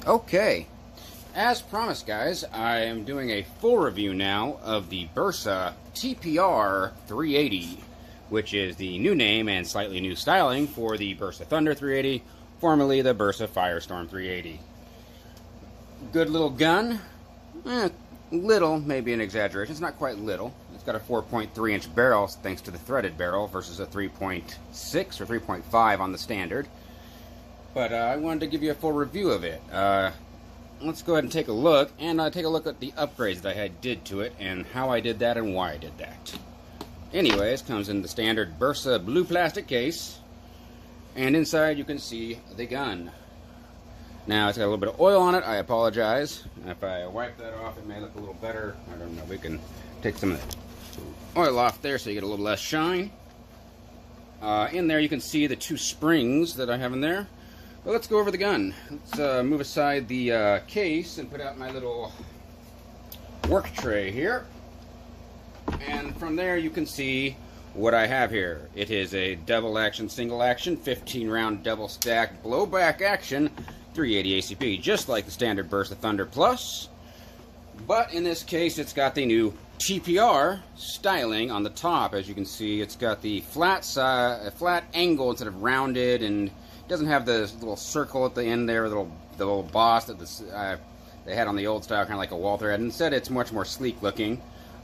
Okay, as promised guys, I am doing a full review now of the Bersa TPR380, which is the new name and slightly new styling for the Bersa Thunder 380, formerly the Bersa Firestorm 380. Good little gun. Little, maybe an exaggeration. It's not quite little. It's got a 4.3 inch barrel thanks to the threaded barrel versus a 3.6 or 3.5 on the standard. But I wanted to give you a full review of it. Let's go ahead and take a look, and take a look at the upgrades that I did to it and how I did that and why I did that. Anyways, comes in the standard Bersa blue plastic case, and inside you can see the gun. Now, it's got a little bit of oil on it. I apologize. If I wipe that off, it may look a little better. I don't know. We can take some of the oil off there so you get a little less shine. In there, you can see the two springs that I have in there. But let's go over the gun. Let's move aside the case and put out my little work tray here. And from there, you can see what I have here. It is a double action, single action, 15 round double stack blowback action 380 ACP, just like the standard Bersa Thunder Plus, but in this case it's got the new TPR styling on the top. As you can see, it's got the flat angle instead of rounded, and it doesn't have the little circle at the end there, the little boss that they had on the old style, kind of like a Walther had. Instead, it's much more sleek looking.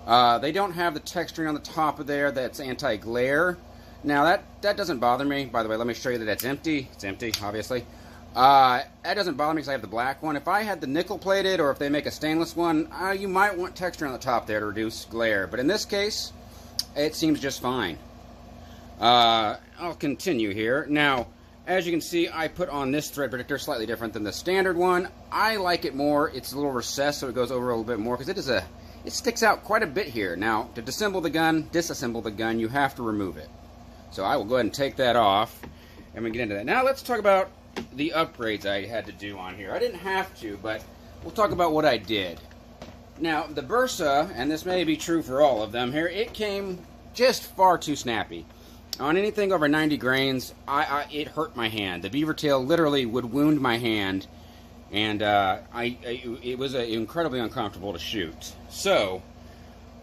They don't have the texturing on the top of there that's anti-glare. Now that doesn't bother me. By the way, let me show you that it's empty. It's empty, obviously. That doesn't bother me because I have the black one. If I had the nickel plated, or if they make a stainless one, you might want texture on the top there to reduce glare. But in this case, it seems just fine. I'll continue here. Now, as you can see, I put on this thread protector, slightly different than the standard one. I like it more. It's a little recessed, so it goes over a little bit more, because it sticks out quite a bit here. Now, to disassemble the gun, you have to remove it. So I will go ahead and take that off, and we get into that. Now, let's talk about the upgrades I had to do on here. I didn't have to, but we'll talk about what I did. Now, the Bersa, and this may be true for all of them here, it came just far too snappy. On anything over 90 grains, it hurt my hand. The beaver tail literally would wound my hand, and it was incredibly uncomfortable to shoot. So,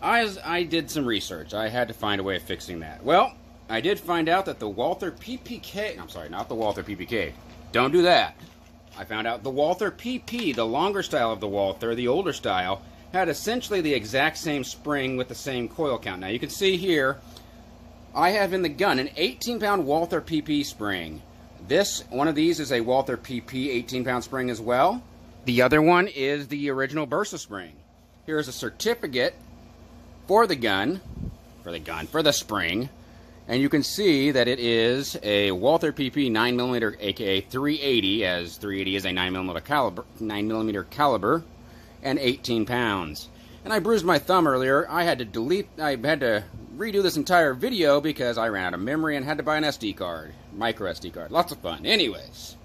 I did some research. I had to find a way of fixing that. Well, I did find out that the Walther PPK, I'm sorry, not the Walther PPK, don't do that. I found out the Walther PP, the longer style of the Walther, the older style, had essentially the exact same spring with the same coil count. Now you can see here, I have in the gun an 18-pound Walther PP spring. One of these is a Walther PP 18-pound spring as well. The other one is the original Bersa spring. Here's a certificate for the spring. And you can see that it is a Walther PP 9mm, aka 380, as 380 is a 9mm caliber, and 18 pounds. And I bruised my thumb earlier. I had to redo this entire video because I ran out of memory and had to buy an SD card, micro SD card. Lots of fun. Anyways,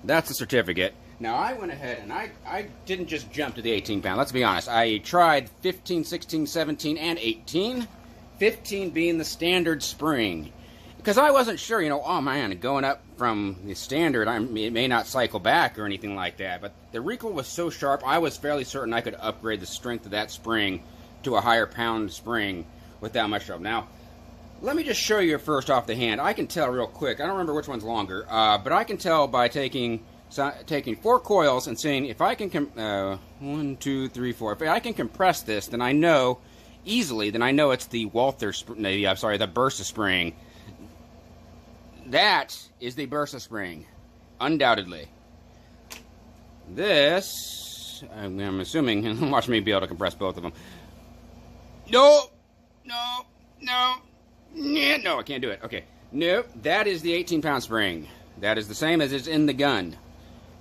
that's the certificate. Now I went ahead and I didn't just jump to the 18 pound. Let's be honest. I tried 15, 16, 17, and 18. 15 being the standard spring, because I wasn't sure, oh man, going up from the standard, it may not cycle back or anything like that, but the recoil was so sharp, I was fairly certain I could upgrade the strength of that spring to a higher pound spring without much trouble. Now, let me just show you first off the hand. I can tell real quick, I don't remember which one's longer, but I can tell by taking 4 coils and seeing if I can, 1, 2, 3, 4, if I can compress this, then I know easily, then I know it's the the Bersa spring. That is the Bersa spring, undoubtedly. This, I'm assuming, watch me be able to compress both of them. No, I can't do it. Okay, nope, that is the 18-pound spring. That is the same as is in the gun,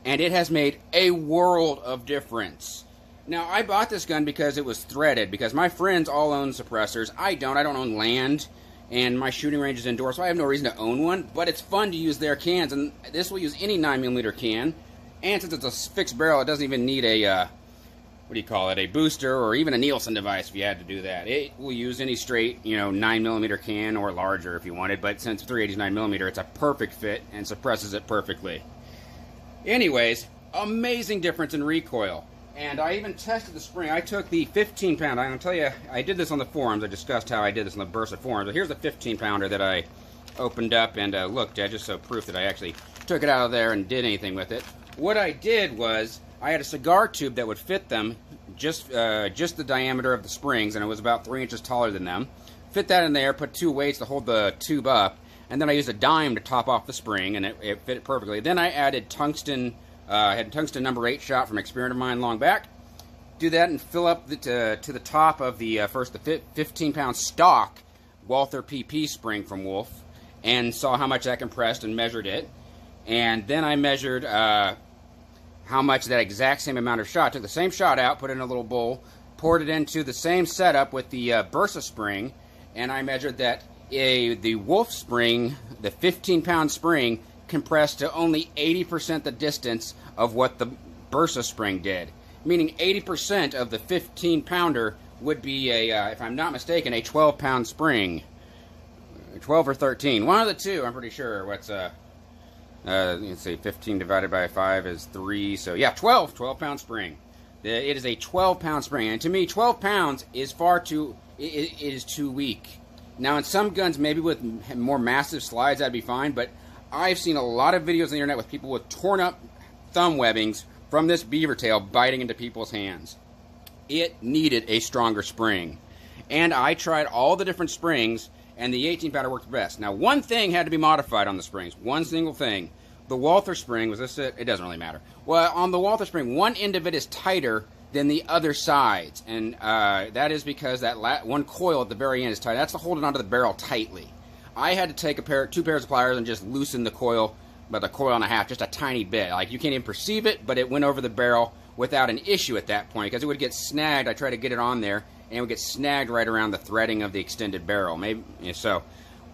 and it has made a world of difference. Now, I bought this gun because it was threaded, because my friends all own suppressors. I don't own land, and my shooting range is indoors, so I have no reason to own one, but it's fun to use their cans, and this will use any 9mm can, and since it's a fixed barrel, it doesn't even need a, a booster, or even a Nielsen device if you had to do that. It will use any straight, 9mm can, or larger if you wanted, but since 380 is 9mm, it's a perfect fit, and suppresses it perfectly. Anyways, amazing difference in recoil. And I even tested the spring. I took the 15-pound. I'm going to tell you, I did this on the forums. I discussed how I did this on the Bersa forums. But here's the 15-pounder that I opened up and looked at, just so proof that I actually took it out of there and did anything with it. What I did was, I had a cigar tube that would fit them, just the diameter of the springs, and it was about 3 inches taller than them. Fit that in there, put 2 weights to hold the tube up, and then I used a dime to top off the spring, and it fit it perfectly. Then I added tungsten. I had tungsten number 8 shot from an experiment of mine long back. Do that and fill up to the top of the first the 15-pound stock Walther PP spring from Wolff, and saw how much that compressed and measured it. And then I measured how much that exact same amount of shot. Took the same shot out, put it in a little bowl, poured it into the same setup with the Bersa spring, and I measured that the Wolff spring, the 15-pound spring, compressed to only 80% the distance of what the Bersa spring did. Meaning 80% of the 15-pounder would be if I'm not mistaken, a 12-pound spring. 12 or 13. One of the two, I'm pretty sure. What's, let's see, 15 divided by 5 is 3. So, yeah, 12-pound spring. It is a 12-pound spring. And to me, 12 pounds is it is too weak. Now, in some guns, maybe with more massive slides, that'd be fine, but I've seen a lot of videos on the internet with people with torn up thumb webbings from this beaver tail biting into people's hands. It needed a stronger spring. And I tried all the different springs, and the 18-pounder worked best. Now, one thing had to be modified on the springs. One single thing. The Walther spring, was this it? It doesn't really matter. Well, on the Walther spring, one end of it is tighter than the other sides. And that is because that one coil at the very end is tight. That's to hold it onto the barrel tightly. I had to take two pairs of pliers and just loosen the coil, about the coil and a half, just a tiny bit. Like, you can't even perceive it, but it went over the barrel without an issue at that point, because it would get snagged. I tried to get it on there, and it would get snagged right around the threading of the extended barrel. Maybe so.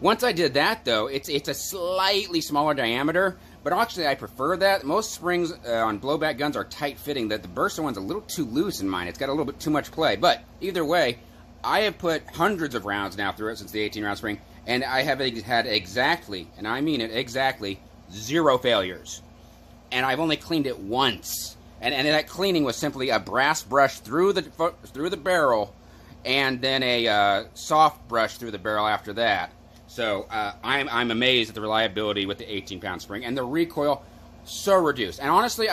Once I did that, though, it's a slightly smaller diameter, but actually I prefer that. Most springs on blowback guns are tight-fitting. The Bersa one's a little too loose in mine. It's got a little bit too much play. But either way, I have put hundreds of rounds now through it since the 18-round spring, and I have had exactly, and I mean it exactly, 0 failures. And I've only cleaned it once. And that cleaning was simply a brass brush through the barrel, and then a soft brush through the barrel after that. So I'm amazed at the reliability with the 18-pound spring, and the recoil so reduced. And honestly,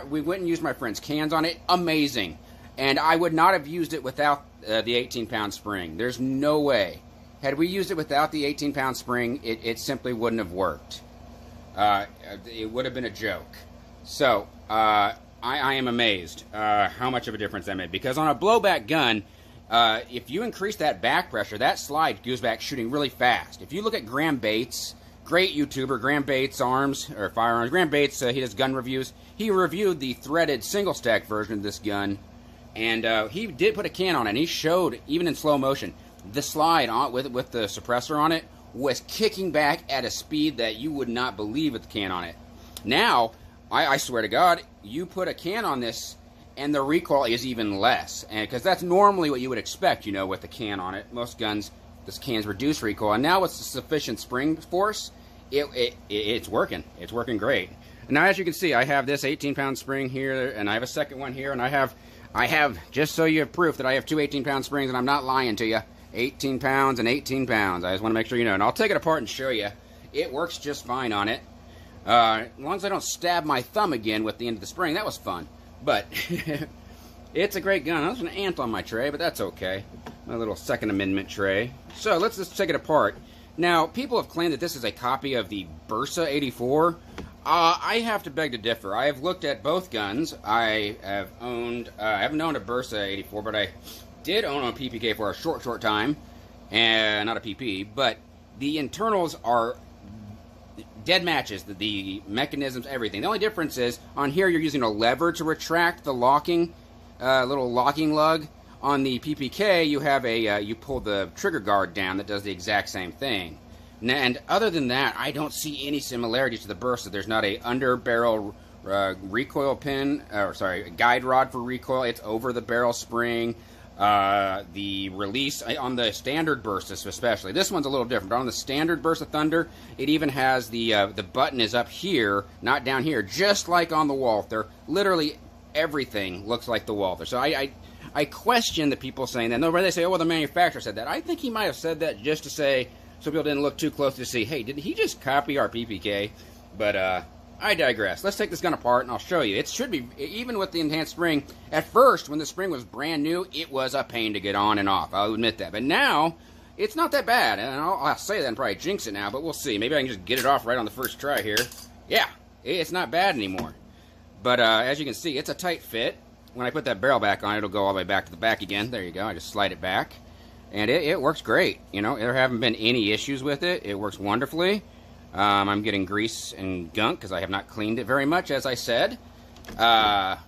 we wouldn't use my friend's cans on it. Amazing. And I would not have used it without the 18-pound spring. There's no way. Had we used it without the 18-pound spring, it simply wouldn't have worked. It would have been a joke. So, I am amazed how much of a difference that made. Because on a blowback gun, if you increase that back pressure, that slide goes back shooting really fast. If you look at Graham Bates, great YouTuber, Graham Bates Arms, or Firearms. Graham Bates, he does gun reviews. He reviewed the threaded single-stack version of this gun, and he did put a can on it, and he showed, even in slow motion, the slide with the suppressor on it was kicking back at a speed that you would not believe with the can on it. Now, I swear to God, you put a can on this, and the recoil is even less. And because that's normally what you would expect, with the can on it. Most guns, this can's reduce recoil. And now with sufficient spring force, it's working. It's working great. And now, as you can see, I have this 18-pound spring here, and I have a second one here, and I have, just so you have proof that I have two 18-pound springs, and I'm not lying to you, 18 pounds and 18 pounds. I just want to make sure you know. And I'll take it apart and show you. It works just fine on it. As long as I don't stab my thumb again with the end of the spring. That was fun. But it's a great gun. There's an ant on my tray, but that's okay. My little Second Amendment tray. So let's just take it apart. Now, people have claimed that this is a copy of the Bersa 84. I have to beg to differ. I have looked at both guns. I haven't owned a Bersa 84, but I did own a PPK for a short time, and not a PP, but the internals are dead matches, the mechanisms, everything. The only difference is, on here you're using a lever to retract the locking, little locking lug. On the PPK, you have you pull the trigger guard down that does the exact same thing. And other than that, I don't see any similarities to the Bersa. There's not a under barrel recoil pin, guide rod for recoil. It's over the barrel spring. The release on the standard Bersa, especially. This one's a little different. But on the standard Bersa Thunder, it even has the button is up here, not down here, just like on the Walther. Literally everything looks like the Walther. So I question the people saying that. No, where they say, oh, well, the manufacturer said that. I think he might have said that just to say, so people didn't look too close to see, hey, did he just copy our PPK? But I digress. Let's take this gun apart and I'll show you. It should be, even with the enhanced spring, at first, when the spring was brand new, it was a pain to get on and off. I'll admit that. But now, it's not that bad. And I'll say that and probably jinx it now, but we'll see. Maybe I can just get it off right on the first try here. Yeah, it's not bad anymore. But as you can see, it's a tight fit. When I put that barrel back on, it'll go all the way back to the back again. There you go. I just slide it back. And it works great. You know, there haven't been any issues with it. It works wonderfully. I'm getting grease and gunk because I have not cleaned it very much, as I said. But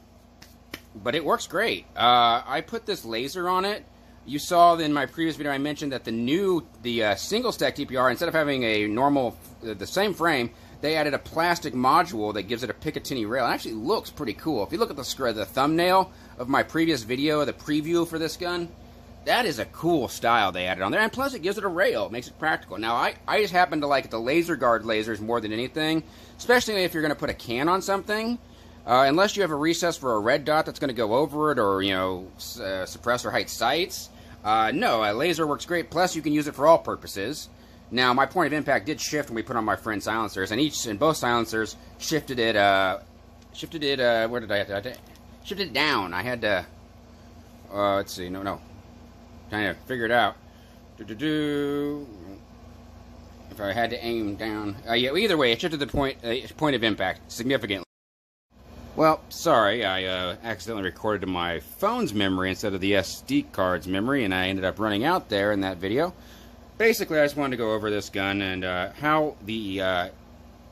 it works great. I put this laser on it. You saw in my previous video I mentioned that the single stack TPR, instead of having a normal, the same frame, they added a plastic module that gives it a Picatinny rail. It actually looks pretty cool. If you look at the thumbnail of my previous video, the preview for this gun, that is a cool style they added on there, and plus it gives it a rail. It makes it practical. Now, I just happen to like the laser guard lasers more than anything, especially if you're going to put a can on something. Unless you have a recess for a red dot that's going to go over it, or, you know, suppressor height sights. No, a laser works great, plus you can use it for all purposes. Now, my point of impact did shift when we put on my friend's silencers, and both silencers shifted it, where did I have to, shifted it down. I had to, let's see, no. Trying to figure it out. If I had to aim down. Yeah, either way, it shifted the point of impact significantly. Well, sorry, I accidentally recorded to my phone's memory instead of the SD card's memory, and I ended up running out there in that video. Basically, I just wanted to go over this gun and how the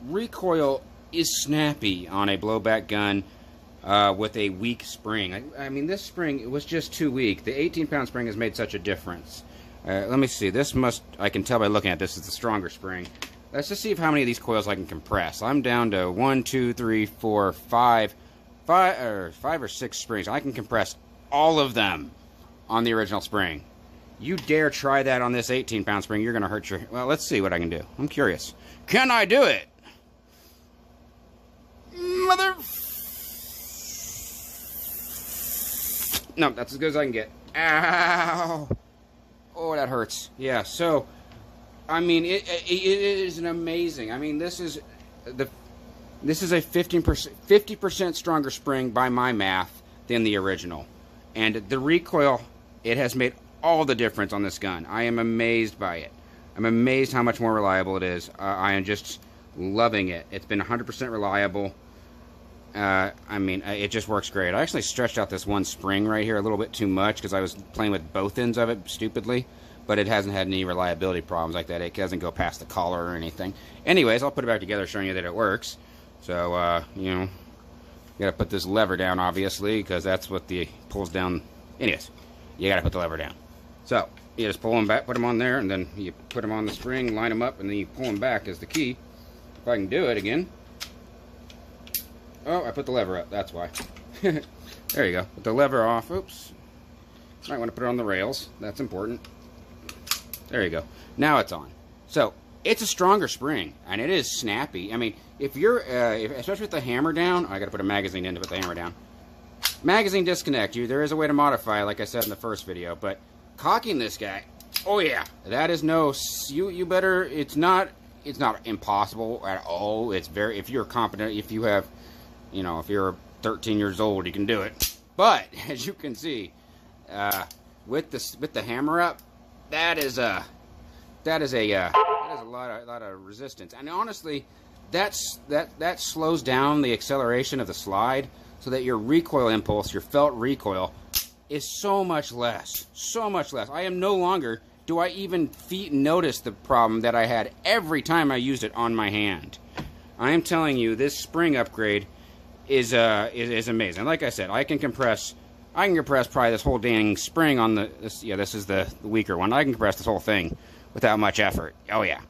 recoil is snappy on a blowback gun with a weak spring. I mean, this spring, it was just too weak. The 18-pound spring has made such a difference. Let me see. I can tell by looking at this, it's a stronger spring. Let's just see how many of these coils I can compress. I'm down to 1, 2, 3, 4, 5 or 6 springs. I can compress all of them on the original spring. You dare try that on this 18-pound spring, you're going to hurt your... Well, let's see what I can do. I'm curious. Can I do it? Mother... No, that's as good as I can get. Ow! Oh, that hurts. Yeah, so, I mean, it is an amazing... I mean, this is a 50% stronger spring by my math than the original. And the recoil, it has made all the difference on this gun. I am amazed by it. I'm amazed how much more reliable it is. I am just loving it. It's been 100% reliable. I mean, it just works great. I actually stretched out this one spring right here a little bit too much because I was playing with both ends of it stupidly, but it hasn't had any reliability problems like that. It doesn't go past the collar or anything. Anyways, I'll put it back together showing you that it works. So, you know, you gotta put this lever down, obviously, because that's what pulls down. Anyways, you gotta put the lever down. So, you just pull them back, put them on there, and then you put them on the spring, line them up, and then you pull them back is the key. If I can do it again. Oh, I put the lever up, that's why. There you go. Put the lever off. Oops. Might want to put it on the rails. That's important. There you go. Now it's on. So, it's a stronger spring, and it is snappy. I mean, if you're, especially with the hammer down, I gotta put a magazine in to put the hammer down. Magazine disconnect, there is a way to modify, like I said in the first video, but cocking this guy, oh yeah, that is no, you better, it's not impossible at all. It's very, if you're competent, if you have, you know, if you're 13 years old, you can do it. But, as you can see, with the hammer up, that is a lot of resistance. And honestly, that slows down the acceleration of the slide so that your recoil impulse, your felt recoil, is so much less. So much less. I am no longer, do I even notice the problem that I had every time I used it on my hand. I am telling you, this spring upgrade is amazing. Like I said, I can compress probably this whole dang spring on this is the weaker one. I can compress this whole thing without much effort. Oh yeah.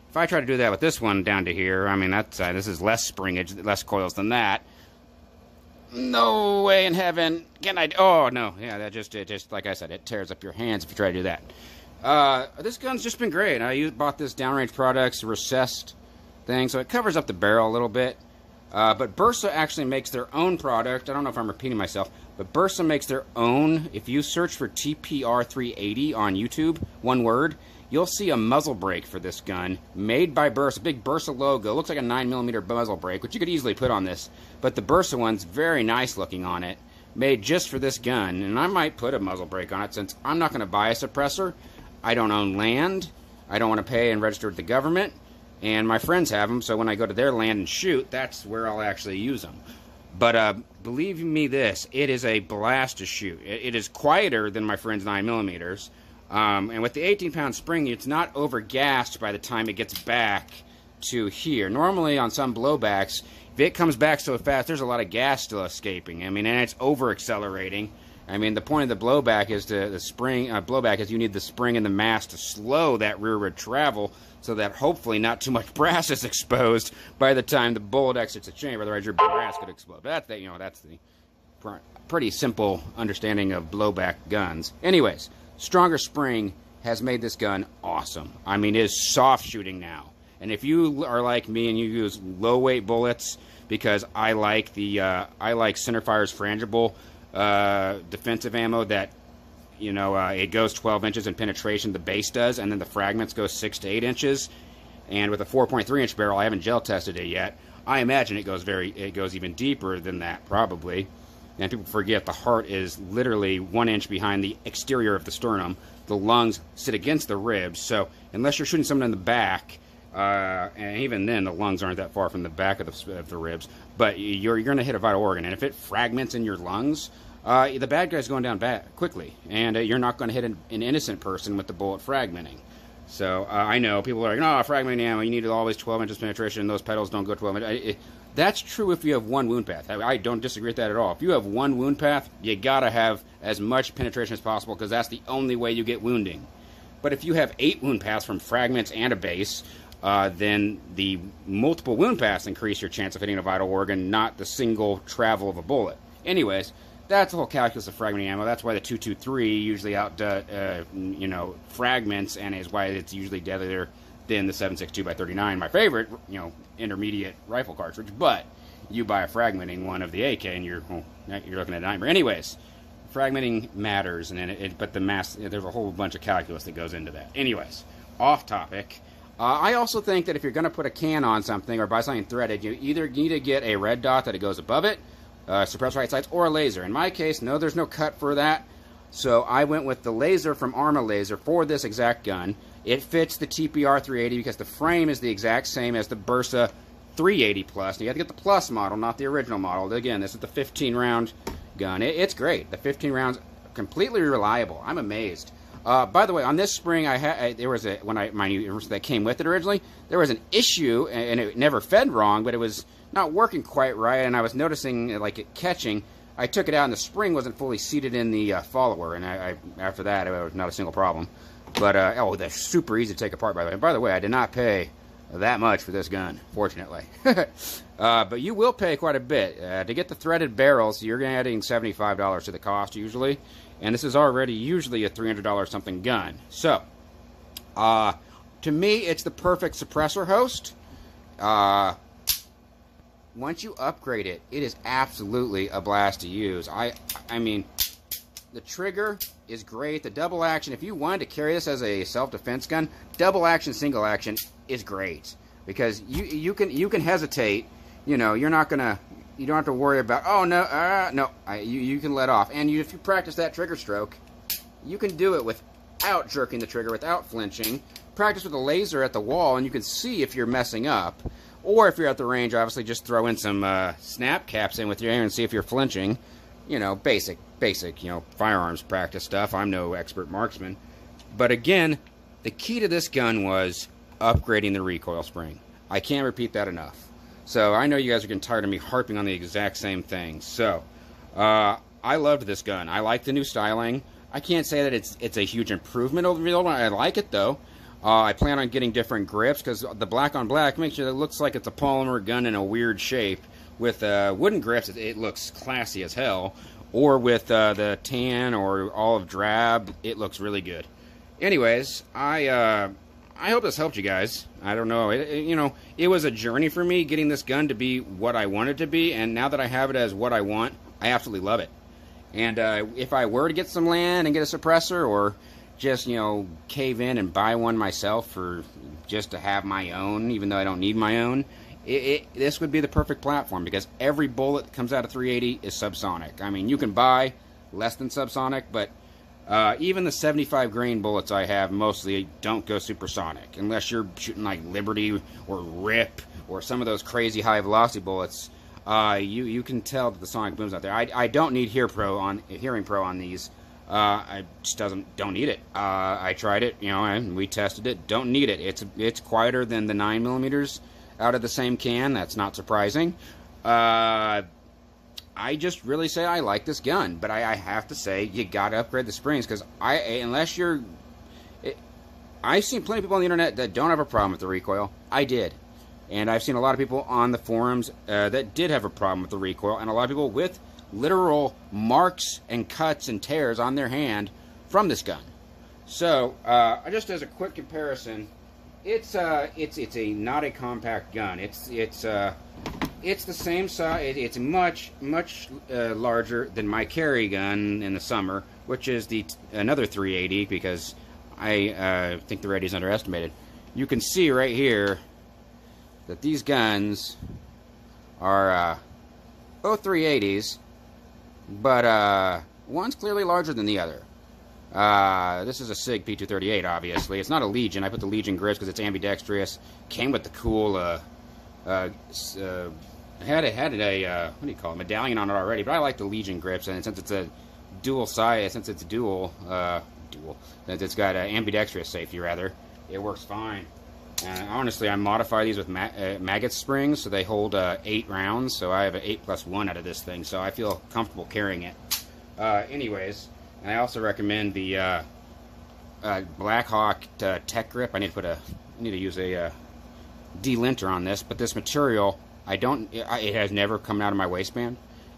If I try to do that with this one down to here, I mean, this is less springage, less coils than that. No way in heaven can I... Oh, no. Yeah, that just like I said, it tears up your hands if you try to do that. This gun's just been great. I bought this Downrange Products recessed thing, so it covers up the barrel a little bit. But Bersa actually makes their own product. I don't know if I'm repeating myself, but Bersa makes their own. If you search for TPR380 on YouTube, one word, you'll see a muzzle brake for this gun made by Bersa. Big Bersa logo. Looks like a 9mm muzzle brake, which you could easily put on this. But the Bersa one's very nice looking on it, made just for this gun. And I might put a muzzle brake on it since I'm not going to buy a suppressor. I don't own land. I don't want to pay and register with the government. And my friends have them, so when I go to their land and shoot, that's where I'll actually use them. But believe me this, it is a blast to shoot. It is quieter than my friend's 9mm. And with the 18-pound spring, it's not over-gassed by the time it gets back to here. Normally, on some blowbacks, if it comes back so fast, there's a lot of gas still escaping. I mean, and it's over-accelerating. I mean, the point of the blowback is blowback is you need the spring and the mass to slow that rearward travel so that hopefully not too much brass is exposed by the time the bullet exits the chamber. Otherwise, your brass could explode. But that's the pretty simple understanding of blowback guns. Anyways, stronger spring has made this gun awesome. I mean, it is soft shooting now. And if you are like me and you use low weight bullets, because I like centerfire's frangible defensive ammo that, it goes 12 inches in penetration, the base does, and then the fragments go 6 to 8 inches. And with a 4.3-inch barrel, I haven't gel tested it yet. I imagine it goes even deeper than that, probably. And people forget the heart is literally 1 inch behind the exterior of the sternum. The lungs sit against the ribs, so unless you're shooting someone in the back, and even then the lungs aren't that far from the back of the ribs, but you're going to hit a vital organ, and if it fragments in your lungs, the bad guy's going down quickly, and you're not going to hit an innocent person with the bullet fragmenting. So I know people are like, no, fragmenting ammo, you need always 12 inches penetration, and those pedals don't go 12 inches. That's true if you have one wound path. I don't disagree with that at all. If you have one wound path, you got to have as much penetration as possible because that's the only way you get wounding. But if you have 8 wound paths from fragments and a base, then the multiple wound paths increase your chance of hitting a vital organ, not the single travel of a bullet. Anyways, that's the whole calculus of fragmenting ammo. That's why the 223 usually fragments, and is why it's usually deadlier than the 7.62x39, my favorite, intermediate rifle cartridge. But you buy a fragmenting one of the AK, and you're looking at a nightmare. Anyways, fragmenting matters, and but the mass, there's a whole bunch of calculus that goes into that. Anyways, off topic. I also think that if you're going to put a can on something or buy something threaded, you either need to get a red dot that it goes above it, suppressor height sights, or a laser. In my case, no, there's no cut for that. So I went with the laser from Arma Laser for this exact gun. It fits the TPR380 because the frame is the exact same as the Bersa 380 Plus. You have to get the Plus model, not the original model. Again, this is the 15-round gun. It's great. The 15 rounds, completely reliable. I'm amazed. By the way, on this spring, there was that came with it originally. There was an issue, and it never fed wrong, but it was not working quite right, and I was noticing it catching. I took it out, and the spring wasn't fully seated in the follower, and after that, it was not a single problem. But they're super easy to take apart. By the way, I did not pay that much for this gun, fortunately. But you will pay quite a bit to get the threaded barrels. You're adding $75 to the cost usually. And this is already usually a $300 something gun. So, to me, it's the perfect suppressor host. Once you upgrade it, it is absolutely a blast to use. I mean, the trigger is great. The double action, if you wanted to carry this as a self-defense gun, double action, single action is great. Because you can hesitate. You're not gonna. You don't have to worry about, oh, no, you can let off. And if you practice that trigger stroke, you can do it without jerking the trigger, without flinching. Practice with a laser at the wall, and you can see if you're messing up. Or if you're at the range, obviously just throw in some snap caps in with your aim and see if you're flinching. Basic, firearms practice stuff. I'm no expert marksman. But again, the key to this gun was upgrading the recoil spring. I can't repeat that enough. So I know you guys are getting tired of me harping on the exact same thing. So I loved this gun. I like the new styling. I can't say that it's a huge improvement over the old one. I like it though. I plan on getting different grips because the black on black makes it look like it's a polymer gun in a weird shape, With wooden grips, it looks classy as hell. Or with the tan or olive drab, it looks really good. Anyways, I hope this helped you guys. I don't know. It was a journey for me getting this gun to be what I want it to be, and now that I have it as what I want, I absolutely love it. And if I were to get some land and get a suppressor, or just, cave in and buy one myself for just to have my own, even though I don't need my own, this would be the perfect platform, because every bullet that comes out of 380 is subsonic. I mean, you can buy less than subsonic, but even the 75 grain bullets I have mostly don't go supersonic, unless you're shooting like Liberty or Rip or some of those crazy high velocity bullets. You can tell that the sonic boom's out there. I don't need Hearing Pro on these. I just don't need it. I tried it, and we tested it. Don't need it. It's quieter than the 9mm out of the same can. That's not surprising. I just really say I like this gun, but I have to say you gotta upgrade the springs, because I've seen plenty of people on the internet that don't have a problem with the recoil. I did. And I've seen a lot of people on the forums that did have a problem with the recoil, and a lot of people with literal marks and cuts and tears on their hand from this gun. So, just as a quick comparison, it's not a compact gun. It's the same size. It's much larger than my carry gun in the summer, which is another 380, because I think the 380 is underestimated. You can see right here that these guns are both 380s, but one's clearly larger than the other. This is a SIG P238, obviously. It's not a Legion. I put the Legion grips because it's ambidextrous. Came with the cool, had a what do you call it, medallion on it already, but I like the Legion grips, and since it's a dual size, since it's got ambidextrous safety, rather, it works fine. Honestly, I modify these with maggot springs, so they hold 8 rounds, so I have an 8+1 out of this thing, so I feel comfortable carrying it. Anyways, and I also recommend the Blackhawk Tech Grip. I need to use a delinter on this, but this material, it has never come out of my waistband,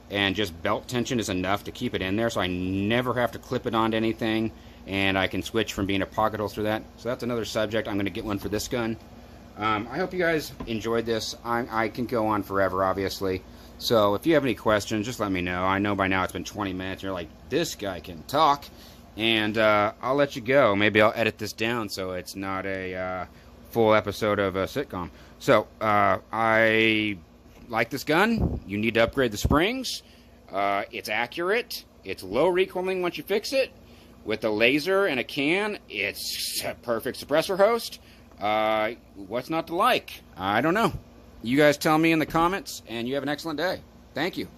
and just belt tension is enough to keep it in there, so I never have to clip it onto anything, and I can switch from being a pocket holster to that. So that's another subject. I'm going to get one for this gun. I hope you guys enjoyed this. I can go on forever, obviously. So if you have any questions, just let me know. I know by now it's been 20 minutes. You're like, this guy can talk. And I'll let you go. Maybe I'll edit this down so it's not a full episode of a sitcom. So I like this gun. You need to upgrade the springs. It's accurate. It's low recoiling once you fix it. With a laser and a can, it's a perfect suppressor host. What's not to like? I don't know. You guys tell me in the comments, and you have an excellent day. Thank you.